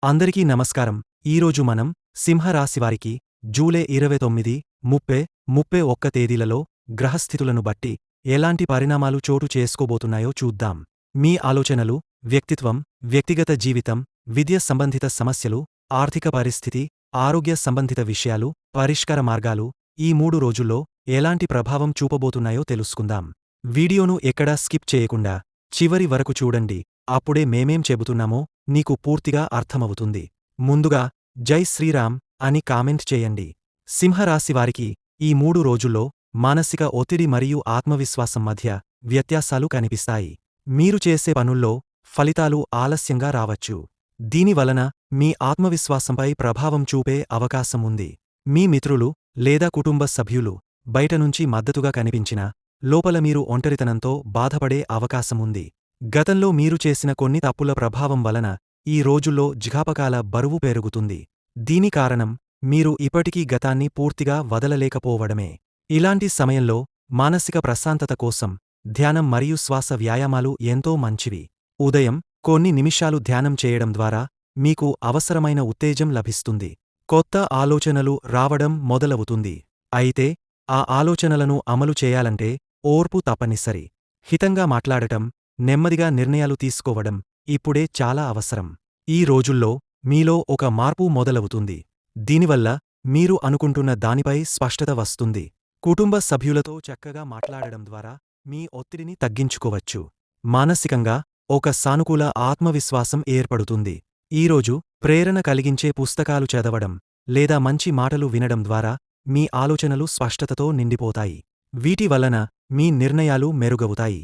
అందరికీ నమస్కారం. ఈరోజు మనం సింహరాశివారికి జూలై 29, 30, 31 తేదీలలో గ్రహస్థితులను బట్టి ఎలాంటి పరిణామాలు చోటు చేసుకోబోతున్నాయో చూద్దాం. మీ ఆలోచనలు, వ్యక్తిత్వం, వ్యక్తిగత జీవితం, విద్య సంబంధిత సమస్యలు, ఆర్థిక పరిస్థితి, ఆరోగ్య సంబంధిత విషయాలు, పరిష్కార మార్గాలు ఈ 3 రోజుల్లో ఎలాంటి ప్రభావం చూపబోతున్నాయో తెలుసుకుందాం. వీడియోను ఎక్కడా స్కిప్ చేయకుండా చివరి వరకు చూడండి. అప్పుడే మేమేం చెబుతున్నామో నీకు పూర్తిగా అర్థమవుతుంది. ముందుగా జై శ్రీరామ్ అని కామెంట్ చేయండి. సింహరాశివారికి ఈ 3 రోజుల్లో మానసిక ఒత్తిడి మరియు ఆత్మవిశ్వాసం మధ్య వ్యత్యాసాలు కనిపిస్తాయి. మీరు చేసే పనుల్లో ఫలితాలు ఆలస్యంగా రావచ్చు. దీనివలన మీ ఆత్మవిశ్వాసంపై ప్రభావం చూపే అవకాశం ఉంది. మీ మిత్రులు లేదా కుటుంబ సభ్యులు బయటనుంచి మద్దతుగా కనిపించినా లోపల మీరు ఒంటరితనంతో బాధపడే అవకాశముంది. గతంలో మీరు చేసిన కొన్ని తప్పుల ప్రభావం వలన ఈ రోజుల్లో జ్ఞాపకాల బరువు పెరుగుతుంది. దీని కారణం మీరు ఇప్పటికీ గతాన్ని పూర్తిగా వదలలేకపోవడమే. ఇలాంటి సమయంలో మానసిక ప్రశాంతత కోసం ధ్యానం మరియు శ్వాస వ్యాయామాలు ఎంతో మంచివి. ఉదయం కొన్ని నిమిషాలు ధ్యానం చేయడం ద్వారా మీకు అవసరమైన ఉత్తేజం లభిస్తుంది. కొత్త ఆలోచనలు రావడం మొదలవుతుంది. అయితే ఆ ఆలోచనలను అమలు చేయాలంటే ఓర్పు తప్పనిసరి. హితంగా మాట్లాడటం, నెమ్మదిగా నిర్ణయాలు తీసుకోవడం ఇప్పుడే చాలా అవసరం. ఈ రోజుల్లో మీలో ఒక మార్పు మొదలవుతుంది. దీనివల్ల మీరు అనుకుంటున్న దానిపై స్పష్టత వస్తుంది. కుటుంబ సభ్యులతో చక్కగా మాట్లాడడం ద్వారా మీ ఒత్తిడిని తగ్గించుకోవచ్చు. మానసికంగా ఒక సానుకూల ఆత్మవిశ్వాసం ఏర్పడుతుంది. ఈరోజు ప్రేరణ కలిగించే పుస్తకాలు చదవడం లేదా మంచి మాటలు వినడం ద్వారా మీ ఆలోచనలు స్పష్టతతో నిండిపోతాయి. వీటి వలన మీ నిర్ణయాలు మెరుగవుతాయి.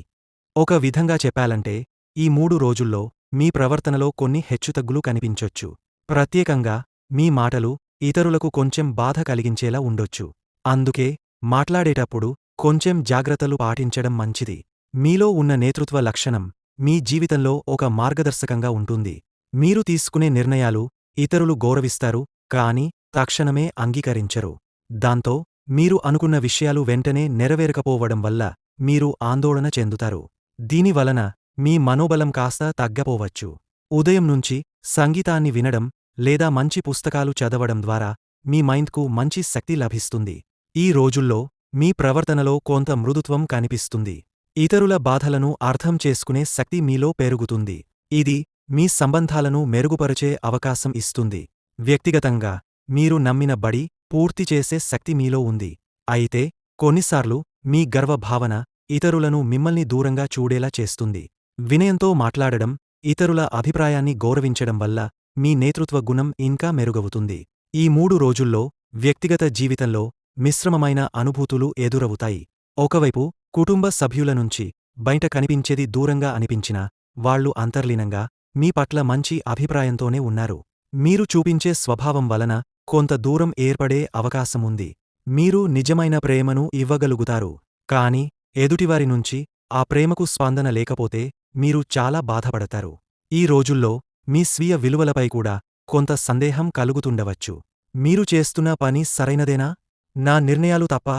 ఒక విధంగా చెప్పాలంటే ఈ 3 రోజుల్లో మీ ప్రవర్తనలో కొన్ని హెచ్చుతగ్గులు కనిపించొచ్చు. ప్రత్యేకంగా మీ మాటలు ఇతరులకు కొంచెం బాధ కలిగించేలా ఉండొచ్చు. అందుకే మాట్లాడేటప్పుడు కొంచెం జాగ్రత్తలు పాటించడం మంచిది. మీలో ఉన్న నేతృత్వ లక్షణం మీ జీవితంలో ఒక మార్గదర్శకంగా ఉంటుంది. మీరు తీసుకునే నిర్ణయాలు ఇతరులు గౌరవిస్తారు, కానీ తక్షణమే అంగీకరించరు. దాంతో మీరు అనుకున్న విషయాలు వెంటనే నెరవేరకపోవడం వల్ల మీరు ఆందోళన చెందుతారు. దీనివలన మీ మనోబలం కాస్త తగ్గపోవచ్చు. ఉదయం నుంచి సంగీతాన్ని వినడం లేదా మంచి పుస్తకాలు చదవడం ద్వారా మీ మైండ్కు మంచి శక్తి లభిస్తుంది. ఈ రోజుల్లో మీ ప్రవర్తనలో కొంత మృదుత్వం కనిపిస్తుంది. ఇతరుల బాధలను అర్థం చేసుకునే శక్తి మీలో పెరుగుతుంది. ఇది మీ సంబంధాలను మెరుగుపరిచే అవకాశం ఇస్తుంది. వ్యక్తిగతంగా మీరు నమ్మిన బడి పూర్తి చేసే శక్తి మీలో ఉంది. అయితే కొన్నిసార్లు మీ గర్వభావన ఇతరులను మిమ్మల్ని దూరంగా చూడేలా చేస్తుంది. వినయంతో మాట్లాడడం, ఇతరుల అభిప్రాయాన్ని గౌరవించడం వల్ల మీ నేతృత్వ గుణం ఇంకా మెరుగవుతుంది. ఈ 3 రోజుల్లో వ్యక్తిగత జీవితంలో మిశ్రమమైన అనుభూతులు ఎదురవుతాయి. ఒకవైపు కుటుంబ సభ్యుల నుంచి బయట కనిపించేది దూరంగా అనిపించినా వాళ్లు అంతర్లీనంగా మీ పట్ల మంచి అభిప్రాయంతోనే ఉన్నారు. మీరు చూపించే స్వభావం వలన కొంత దూరం ఏర్పడే అవకాశముంది. మీరు నిజమైన ప్రేమను ఇవ్వగలుగుతారు, కానీ ఎదుటివారి నుంచి ఆ ప్రేమకు స్పందన లేకపోతే మీరు చాలా బాధపడతారు. ఈ రోజుల్లో మీ స్వీయ విలువలపై కూడా కొంత సందేహం కలుగుతుండవచ్చు. మీరు చేస్తున్న పని సరైనదేనా? నా నిర్ణయాలు తప్పా?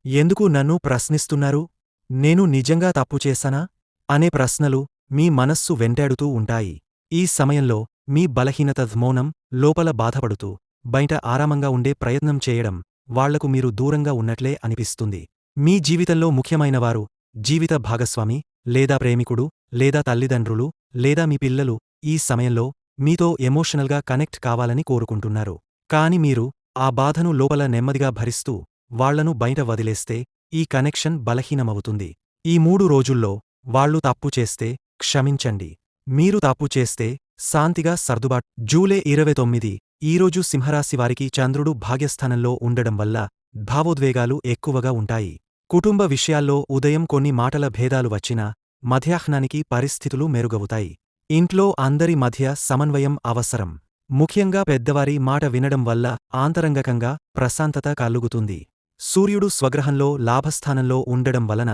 ఎందుకు నన్ను ప్రశ్నిస్తున్నారు? నేను నిజంగా తప్పు చేశానా? అనే ప్రశ్నలు మీ మనస్సు వెంటాడుతూ ఉంటాయి. ఈ సమయంలో మీ బలహీనత మౌనం లోపల బాధపడుతూ బయట ఆరామంగా ఉండే ప్రయత్నం చేయడం వాళ్లకు మీరు దూరంగా ఉన్నట్లే అనిపిస్తుంది. మీ జీవితంలో ముఖ్యమైనవారు, జీవిత భాగస్వామి లేదా ప్రేమికుడు లేదా తల్లిదండ్రులు లేదా మీ పిల్లలు ఈ సమయంలో మీతో ఎమోషనల్గా కనెక్ట్ కావాలని కోరుకుంటున్నారు. కాని మీరు ఆ బాధను లోపల నెమ్మదిగా భరిస్తూ వాళ్లను బయట వదిలేస్తే ఈ కనెక్షన్ బలహీనమవుతుంది. ఈ 3 రోజుల్లో వాళ్లు తప్పు చేస్తే క్షమించండి. మీరు తప్పు చేస్తే శాంతిగా సర్దుబాటు. జూలై 29 ఈరోజు సింహరాశివారికి చంద్రుడు భాగ్యస్థానంలో ఉండడం వల్ల భావోద్వేగాలు ఎక్కువగా ఉంటాయి. కుటుంబ విషయాల్లో ఉదయం కొన్ని మాటల భేదాలు వచ్చినా మధ్యాహ్నానికి పరిస్థితులు మెరుగవుతాయి. ఇంట్లో అందరి మధ్య సమన్వయం అవసరం. ముఖ్యంగా పెద్దవారి మాట వినడం వల్ల ఆంతరంగకంగా ప్రశాంతత కలుగుతుంది. సూర్యుడు స్వగ్రహంలో లాభస్థానంలో ఉండడం వలన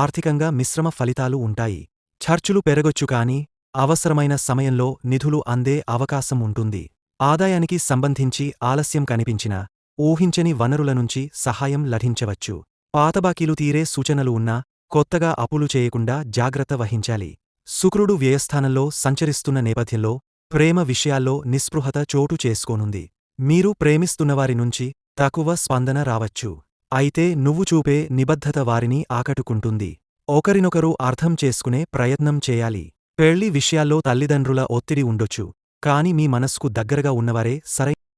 ఆర్థికంగా మిశ్రమ ఫలితాలు ఉంటాయి. ఖర్చులు పెరగొచ్చు, కానీ అవసరమైన సమయంలో నిధులు అందే అవకాశం ఉంటుంది. ఆదాయానికి సంబంధించి ఆలస్యం కనిపించినా ఊహించని వనరుల నుంచి సహాయం లభించవచ్చు. పాతబాకీలు తీరే సూచనలు ఉన్నా కొత్తగా అప్పులు చేయకుండా జాగ్రత్త వహించాలి. శుక్రుడు వ్యయస్థానంలో సంచరిస్తున్న నేపథ్యంలో ప్రేమ విషయాల్లో నిస్పృహత చోటు చేసుకోనుంది. మీరు ప్రేమిస్తున్నవారి నుంచి తక్కువ స్పందన రావచ్చు. అయితే నువ్వు చూపే నిబద్ధత వారిని ఆకట్టుకుంటుంది. ఒకరినొకరు అర్థం చేసుకునే ప్రయత్నం చేయాలి. పెళ్లి విషయాల్లో తల్లిదండ్రుల ఒత్తిడి ఉండొచ్చు, కాని మీ మనస్కు దగ్గరగా ఉన్నవారే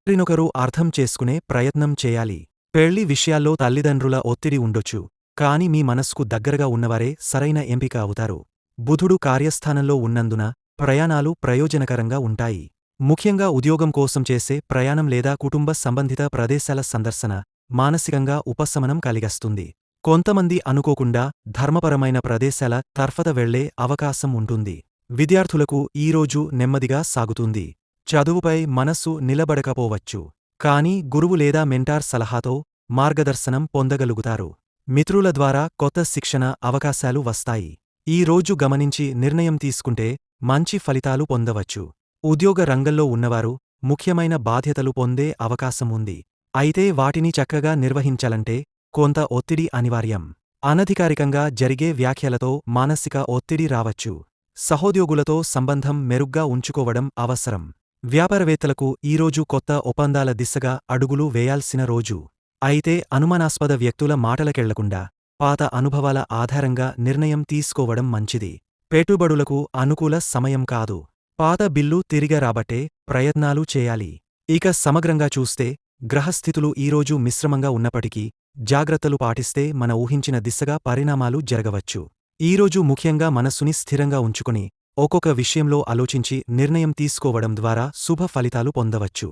ఒకరినొకరు అర్థం చేసుకునే ప్రయత్నం చేయాలి. పెళ్లి విషయాల్లో తల్లిదండ్రుల ఒత్తిడి ఉండొచ్చు, కాని మీ మనస్కు దగ్గరగా ఉన్నవారే సరైన ఎంపిక అవుతారు. బుధుడు కార్యస్థానంలో ఉన్నందున ప్రయాణాలు ప్రయోజనకరంగా ఉంటాయి. ముఖ్యంగా ఉద్యోగం కోసం చేసే ప్రయాణం లేదా కుటుంబ సంబంధిత ప్రదేశాల సందర్శన మానసికంగా ఉపశమనం కలిగిస్తుంది. కొంతమంది అనుకోకుండా ధర్మపరమైన ప్రదేశాల తర్ఫత వెళ్లే అవకాశం ఉంటుంది. విద్యార్థులకు ఈరోజు నెమ్మదిగా సాగుతుంది. చదువుపై మనస్సు నిలబడకపోవచ్చు, కానీ గురువు లేదా మెంటార్ సలహాతో మార్గదర్శనం పొందగలుగుతారు. మిత్రుల ద్వారా కొత్త శిక్షణ అవకాశాలు వస్తాయి. ఈ రోజు గమనించి నిర్ణయం తీసుకుంటే మంచి ఫలితాలు పొందవచ్చు. ఉద్యోగ రంగంలో ఉన్నవారు ముఖ్యమైన బాధ్యతలు పొందే అవకాశం ఉంది. అయితే వాటిని చక్కగా నిర్వహించాలంటే కొంత ఒత్తిడి అనివార్యం. అనధికారికంగా జరిగే వ్యాఖ్యలతో మానసిక ఒత్తిడి రావచ్చు. సహోద్యోగులతో సంబంధం మెరుగ్గా ఉంచుకోవడం అవసరం. వ్యాపారవేత్తలకు ఈరోజు కొత్త ఒప్పందాల దిశగా అడుగులు వేయాల్సిన రోజు. అయితే అనుమానాస్పద వ్యక్తుల మాటలకెళ్లకుండా పాత అనుభవాల ఆధారంగా నిర్ణయం తీసుకోవడం మంచిది. పెట్టుబడులకు అనుకూల సమయం కాదు. పాత బిల్లు తిరిగి రాబట్టే ప్రయత్నాలు చేయాలి. ఇక సమగ్రంగా చూస్తే గ్రహస్థితులు ఈరోజు మిశ్రమంగా ఉన్నప్పటికీ జాగ్రత్తలు పాటిస్తే మన ఊహించిన దిశగా పరిణామాలు జరగవచ్చు. ఈరోజు ముఖ్యంగా మనస్సుని స్థిరంగా ఉంచుకుని ఒక్కొక్క విషయంలో ఆలోచించి నిర్ణయం తీసుకోవడం ద్వారా శుభ ఫలితాలు పొందవచ్చు.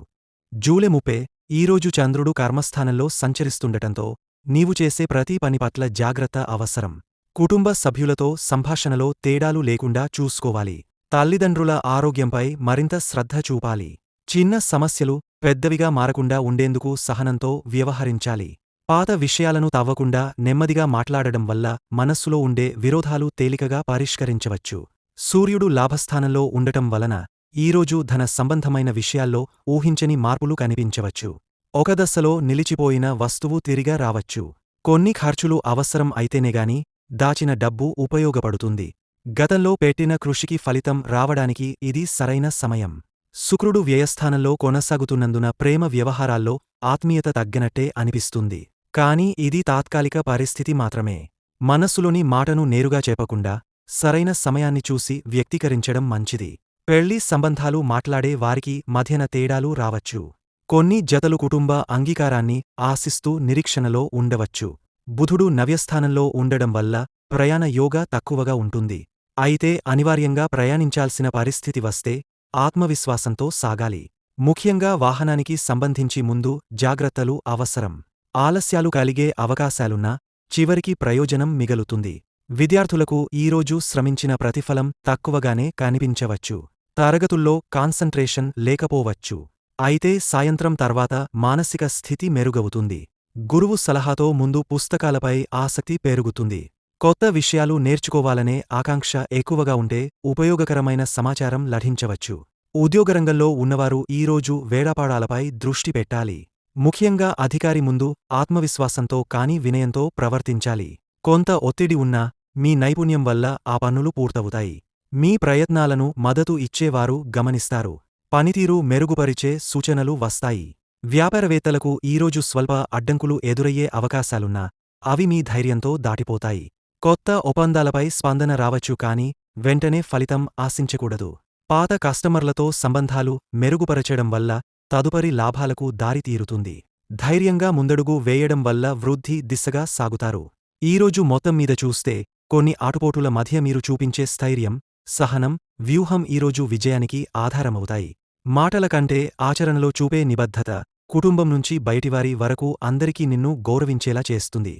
జూలై 30 ఈరోజు చంద్రుడు కర్మస్థానంలో సంచరిస్తుండటంతో నీవు చేసే ప్రతి పని పట్ల జాగ్రత్త అవసరం. కుటుంబ సభ్యులతో సంభాషణలో తేడాలు లేకుండా చూసుకోవాలి. తల్లిదండ్రుల ఆరోగ్యంపై మరింత శ్రద్ధ చూపాలి. చిన్న సమస్యలు పెద్దవిగా మారకుండా ఉండేందుకు సహనంతో వ్యవహరించాలి. పాత విషయాలను తవ్వకుండా నెమ్మదిగా మాట్లాడడం వల్ల మనస్సులో ఉండే విరోధాలు తేలికగా పరిష్కరించవచ్చు. సూర్యుడు లాభస్థానంలో ఉండటం వలన ఈరోజు ధన సంబంధమైన విషయాల్లో ఊహించని మార్పులు కనిపించవచ్చు. ఒక దశలో నిలిచిపోయిన వస్తువు తిరిగా రావచ్చు. కొన్ని ఖర్చులు అవసరం అయితేనేగాని దాచిన డబ్బు ఉపయోగపడుతుంది. గతంలో పెట్టిన కృషికి ఫలితం రావడానికి ఇది సరైన సమయం. శుక్రుడు వ్యయస్థానంలో కొనసాగుతున్నందున ప్రేమ వ్యవహారాల్లో ఆత్మీయత తగ్గినట్టే అనిపిస్తుంది. కానీ ఇది తాత్కాలిక పరిస్థితి మాత్రమే. మనస్సులోని మాటను నేరుగా చెప్పకుండా సరైన సమయాన్ని చూసి వ్యక్తీకరించడం మంచిది. పెళ్లి సంబంధాలు మాట్లాడే వారికి మధ్యన తేడాలు రావచ్చు. కొన్ని జతలు కుటుంబ అంగీకారాన్ని ఆశిస్తూ నిరీక్షణలో ఉండవచ్చు. బుధుడు నవ్యస్థానంలో ఉండడం వల్ల ప్రయాణ యోగా తక్కువగా ఉంటుంది. అయితే అనివార్యంగా ప్రయాణించాల్సిన పరిస్థితి వస్తే ఆత్మవిశ్వాసంతో సాగాలి. ముఖ్యంగా వాహనానికి సంబంధించి ముందు జాగ్రత్తలు అవసరం. ఆలస్యాలు కలిగే అవకాశాలున్నా చివరికి ప్రయోజనం మిగులుతుంది. విద్యార్థులకు ఈరోజు శ్రమించిన ప్రతిఫలం తక్కువగానే కనిపించవచ్చు. తరగతుల్లో కాన్సంట్రేషన్ లేకపోవచ్చు. అయితే సాయంత్రం తర్వాత మానసిక స్థితి మెరుగవుతుంది. గురువు సలహాతో ముందు పుస్తకాలపై ఆసక్తి పెరుగుతుంది. కొత్త విషయాలు నేర్చుకోవాలనే ఆకాంక్ష ఎక్కువగా ఉంటే ఉపయోగకరమైన సమాచారం లభించవచ్చు. ఉద్యోగరంగంలో ఉన్నవారు ఈరోజు వేళాపాడాలపై దృష్టి పెట్టాలి. ముఖ్యంగా అధికారి ముందు ఆత్మవిశ్వాసంతో కానీ వినయంతో ప్రవర్తించాలి. కొంత ఒత్తిడి ఉన్నా మీ నైపుణ్యం వల్ల ఆ పనులు పూర్తవుతాయి. మీ ప్రయత్నాలను మద్దతు ఇచ్చేవారు గమనిస్తారు. పనితీరు మెరుగుపరిచే సూచనలు వస్తాయి. వ్యాపారవేత్తలకు ఈరోజు స్వల్ప అడ్డంకులు ఎదురయ్యే అవకాశాలున్నా అవి మీ ధైర్యంతో దాటిపోతాయి. కొత్త ఒప్పందాలపై స్పందన రావచ్చు, కానీ వెంటనే ఫలితం ఆశించకూడదు. పాత కస్టమర్లతో సంబంధాలు మెరుగుపరచడం వల్ల తదుపరి లాభాలకు దారి తీరుతుంది. ధైర్యంగా ముందడుగు వేయడం వల్ల వృద్ధి దిశగా సాగుతారు. ఈరోజు మొత్తం మీద చూస్తే కొన్ని ఆటుపోటుల మధ్య మీరు చూపించే స్థైర్యం, సహనం, వ్యూహం ఈరోజు విజయానికి ఆధారమవుతాయి. మాటల కంటే ఆచరణలో చూపే నిబద్ధత కుటుంబం నుంచి బయటివారి వరకు అందరికీ నిన్ను గౌరవించేలా చేస్తుంది.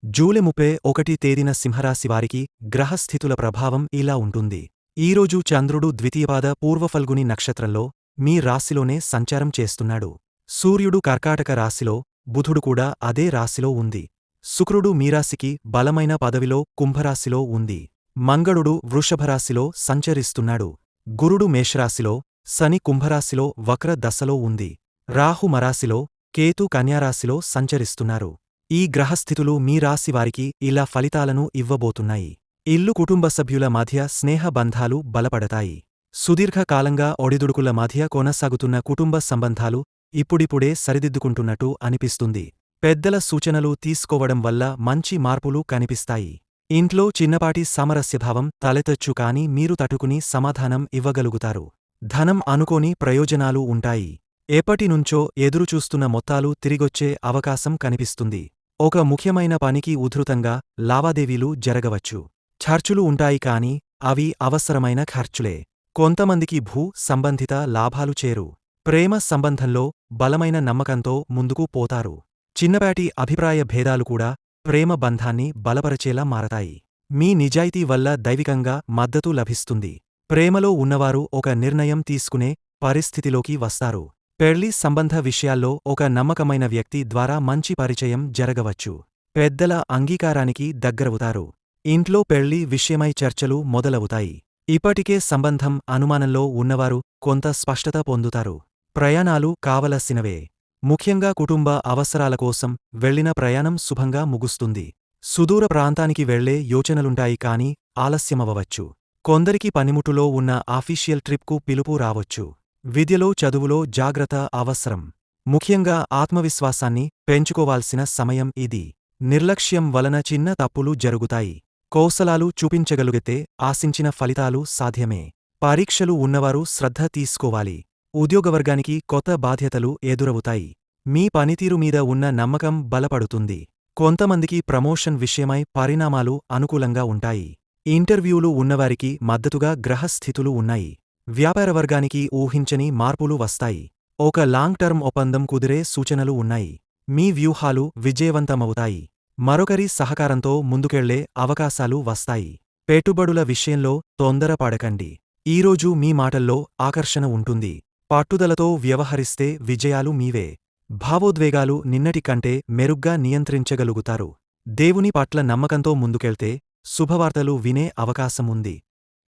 జూలై 31 తేదీన సింహరాశివారికి గ్రహస్థితుల ప్రభావం ఇలా ఉంటుంది. ఈరోజు చంద్రుడు ద్వితీయపాద పూర్వఫల్గుని నక్షత్రంలో మీ రాశిలోనే సంచారం చేస్తున్నాడు. సూర్యుడు కర్కాటక రాశిలో, బుధుడు కూడా అదే రాశిలో ఉంది. శుక్రుడు మీరాశికి బలమైన పదవిలో కుంభరాశిలో ఉంది. మంగళుడు వృషభరాశిలో సంచరిస్తున్నాడు. గురుడు మేషరాశిలో, శని కుంభరాశిలో వక్ర దశలో ఉంది. రాహు మరాశిలో, కేతు కన్యారాశిలో సంచరిస్తున్నారు. ఈ గ్రహస్థితులు మీ రాశివారికి ఇలా ఫలితాలను ఇవ్వబోతున్నాయి. ఇల్లు కుటుంబ సభ్యుల మధ్య స్నేహ బంధాలు బలపడతాయి. సుదీర్ఘకాలంగా ఒడిదుడుకుల మధ్య కొనసాగుతున్న కుటుంబ సంబంధాలు ఇప్పుడిప్పుడే సరిదిద్దుకుంటున్నట్టు అనిపిస్తుంది. పెద్దల సూచనలు తీసుకోవడం వల్ల మంచి మార్పులు కనిపిస్తాయి. ఇంట్లో చిన్నపాటి సామరస్యభావం తలెత్తొచ్చు కాని మీరు తట్టుకుని సమాధానం ఇవ్వగలుగుతారు. ధనం అనుకోని ప్రయోజనాలు ఉంటాయి. ఎప్పటినుంచో ఎదురుచూస్తున్న మొత్తాలు తిరిగొచ్చే అవకాశం కనిపిస్తుంది. ఒక ముఖ్యమైన పనికి ఉధృతంగా లావాదేవీలు జరగవచ్చు. ఖర్చులు ఉంటాయి కాని అవి అవసరమైన ఖర్చులే. కొంతమందికి భూ సంబంధిత లాభాలు చేరు. ప్రేమ సంబంధంలో బలమైన నమ్మకంతో ముందుకు పోతారు. చిన్నపాటి అభిప్రాయ భేదాలు కూడా ప్రేమ బంధాన్ని బలపరచేలా మారతాయి. మీ నిజాయితీ వల్ల దైవికంగా మద్దతు లభిస్తుంది. ప్రేమలో ఉన్నవారు ఒక నిర్ణయం తీసుకునే పరిస్థితిలోకి వస్తారు. పెళ్లి సంబంధ విషయాల్లో ఒక నమ్మకమైన వ్యక్తి ద్వారా మంచి పరిచయం జరగవచ్చు. పెద్దల అంగీకారానికి దగ్గరవుతారు. ఇంట్లో పెళ్లి విషయమై చర్చలు మొదలవుతాయి. ఇప్పటికే సంబంధం అనుమానంలో ఉన్నవారు కొంత స్పష్టత పొందుతారు. ప్రయాణాలు కావలసినవే. ముఖ్యంగా కుటుంబ అవసరాల కోసం వెళ్లిన ప్రయాణం శుభంగా ముగుస్తుంది. సుదూర ప్రాంతానికి వెళ్లే యోచనలుంటాయి కాని ఆలస్యమవవచ్చు. కొందరికి పనిముట్టులో ఉన్న ఆఫీషియల్ ట్రిప్కు పిలుపు రావొచ్చు. విద్యలో చదువులో జాగ్రత్త అవసరం. ముఖ్యంగా ఆత్మవిశ్వాసాన్ని పెంచుకోవాల్సిన సమయం ఇది. నిర్లక్ష్యం వలన చిన్న తప్పులు జరుగుతాయి. కౌశలాలు చూపించగలిగితే ఆశించిన ఫలితాలు సాధ్యమే. పరీక్షలు ఉన్నవారు శ్రద్ధ తీసుకోవాలి. ఉద్యోగవర్గానికి కొత్త బాధ్యతలు ఎదురవుతాయి. మీ పనితీరు మీద ఉన్న నమ్మకం బలపడుతుంది. కొంతమందికి ప్రమోషన్ విషయమై పరిణామాలు అనుకూలంగా ఉంటాయి. ఇంటర్వ్యూలు ఉన్నవారికి మద్దతుగా గ్రహస్థితులు ఉన్నాయి. వ్యాపారవర్గానికి ఊహించని మార్పులు వస్తాయి. ఒక లాంగ్ టర్మ్ ఒప్పందం కుదిరే సూచనలు ఉన్నాయి. మీ వ్యూహాలు విజయవంతమవుతాయి. మరొకరి సహకారంతో ముందుకెళ్లే అవకాశాలు వస్తాయి. పెట్టుబడుల విషయంలో తొందరపడకండి. ఈరోజు మీ మాటల్లో ఆకర్షణ ఉంటుంది. పట్టుదలతో వ్యవహరిస్తే విజయాలు మీవే. భావోద్వేగాలు నిన్నటి కంటే మెరుగ్గా నియంత్రించగలుగుతారు. దేవుని పట్ల నమ్మకంతో ముందుకెళ్తే శుభవార్తలు వినే అవకాశముంది.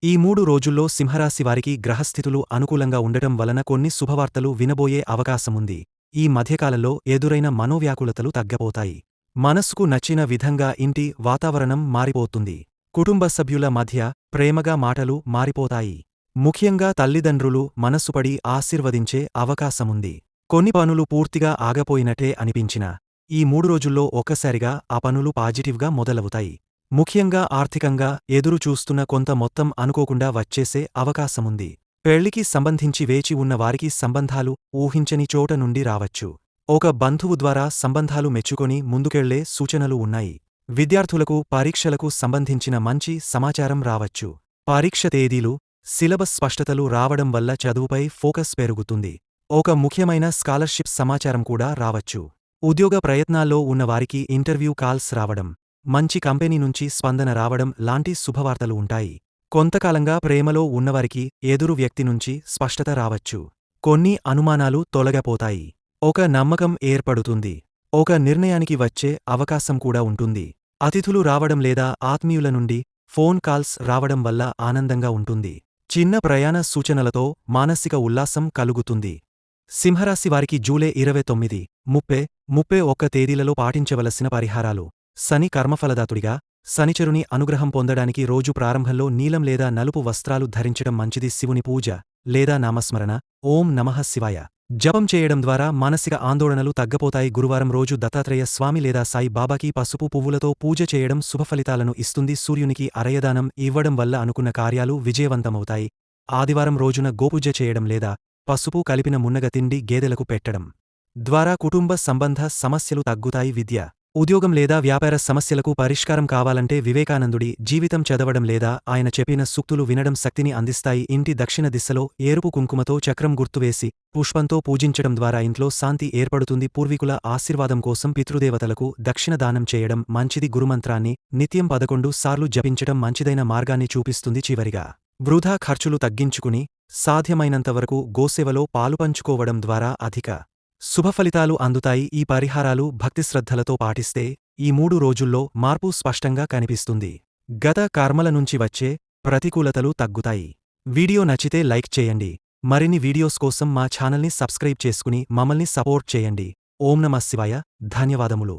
ఈ 3 రోజుల్లో సింహరాశివారికి గ్రహస్థితులు అనుకూలంగా ఉండటం వలన కొన్ని శుభవార్తలు వినబోయే అవకాశముంది. ఈ మధ్యకాలంలో ఎదురైన మనోవ్యాకులతలు తగ్గపోతాయి. మనసుకు నచ్చిన విధంగా ఇంటి వాతావరణం మారిపోతుంది. కుటుంబ సభ్యుల మధ్య ప్రేమగా మాటలు మారిపోతాయి. ముఖ్యంగా తల్లిదండ్రులు మనసుపడి ఆశీర్వదించే అవకాశముంది. కొన్ని పనులు పూర్తిగా ఆగపోయినట్టే అనిపించినా ఈ 3 రోజుల్లో ఒక్కసారిగా ఆ పనులు పాజిటివ్గా మొదలవుతాయి. ముఖ్యంగా ఆర్థికంగా ఎదురుచూస్తున్న కొంత మొత్తం అనుకోకుండా వచ్చేసే అవకాశముంది. పెళ్లికి సంబంధించి వేచి ఉన్న వారికి సంబంధాలు ఊహించని చోట నుండి రావచ్చు. ఒక బంధువు ద్వారా సంబంధాలు మెచ్చుకొని ముందుకెళ్లే సూచనలు ఉన్నాయి. విద్యార్థులకు పరీక్షలకు సంబంధించిన మంచి సమాచారం రావచ్చు. పరీక్ష తేదీలు, సిలబస్ స్పష్టతలు రావడం వల్ల చదువుపై ఫోకస్ పెరుగుతుంది. ఒక ముఖ్యమైన స్కాలర్షిప్ సమాచారం కూడా రావచ్చు. ఉద్యోగ ప్రయత్నాల్లో ఉన్నవారికి ఇంటర్వ్యూ కాల్స్ రావడం, మంచి కంపెనీ నుంచి స్పందన రావడం లాంటి శుభవార్తలు ఉంటాయి. కొంతకాలంగా ప్రేమలో ఉన్నవారికి ఎదురు వ్యక్తి నుంచి స్పష్టత రావచ్చు. కొన్ని అనుమానాలు తొలగపోతాయి. ఒక నమ్మకం ఏర్పడుతుంది. ఒక నిర్ణయానికి వచ్చే అవకాశం కూడా ఉంటుంది. అతిథులు రావడం లేదా ఆత్మీయుల నుండి ఫోన్ కాల్స్ రావడం వల్ల ఆనందంగా ఉంటుంది. చిన్న ప్రయాణ సూచనలతో మానసిక ఉల్లాసం కలుగుతుంది. సింహరాశివారికి జూలై 29, 30, 31 తేదీలలో పాటించవలసిన పరిహారాలు. శని కర్మఫలదాతుడిగా శనిచరుని అనుగ్రహం పొందడానికి రోజు ప్రారంభంలో నీలం లేదా నలుపు వస్త్రాలు ధరించడం మంచిది. శివుని పూజ లేదా నామస్మరణ, ఓం నమః శివాయ జపం చేయడం ద్వారా మానసిక ఆందోళనలు తగ్గపోతాయి. గురువారం రోజు దత్తాత్రేయ స్వామి లేదా సాయి బాబాకి పసుపు పువ్వులతో పూజ చేయడం శుభఫలితాలను ఇస్తుంది. సూర్యునికి అరయదానం ఇవ్వడం వల్ల అనుకున్న కార్యాలు విజయవంతమవుతాయి. ఆదివారం రోజున గోపూజ చేయడం లేదా పసుపు కలిపిన మున్నగ తిండి గేదెలకు పెట్టడం ద్వారా కుటుంబ సంబంధ సమస్యలు తగ్గుతాయి. విద్య, ఉద్యోగం లేదా వ్యాపార సమస్యలకు పరిష్కారం కావాలంటే వివేకానందుడి జీవితం చదవడం లేదా ఆయన చెప్పిన సూక్తులు వినడం శక్తిని అందిస్తాయి. ఇంటి దక్షిణ దిశలో ఎరుపు కుంకుమతో చక్రం గుర్తువేసి పుష్పంతో పూజించడం ద్వారా ఇంట్లో శాంతి ఏర్పడుతుంది. పూర్వీకుల ఆశీర్వాదం కోసం పితృదేవతలకు దక్షిణ దానం చేయడం మంచిది. గురుమంత్రాన్ని నిత్యం 11 సార్లు జపించడం మంచిదైన మార్గాన్ని చూపిస్తుంది. చివరిగా వృధా ఖర్చులు తగ్గించుకుని సాధ్యమైనంతవరకు గోసేవలో పాలుపంచుకోవడం ద్వారా అధిక శుభఫలితాలు అందుతాయి. ఈ పరిహారాలు భక్తిశ్రద్ధలతో పాటిస్తే ఈ 3 రోజుల్లో మార్పు స్పష్టంగా కనిపిస్తుంది. గత కర్మల నుంచి వచ్చే ప్రతికూలతలు తగ్గుతాయి. వీడియో నచ్చితే లైక్ చేయండి. మరిన్ని వీడియోస్ కోసం మా ఛానల్ని సబ్స్క్రైబ్ చేసుకుని మమ్మల్ని సపోర్ట్ చేయండి. ఓం నమః శివాయ. ధన్యవాదములు.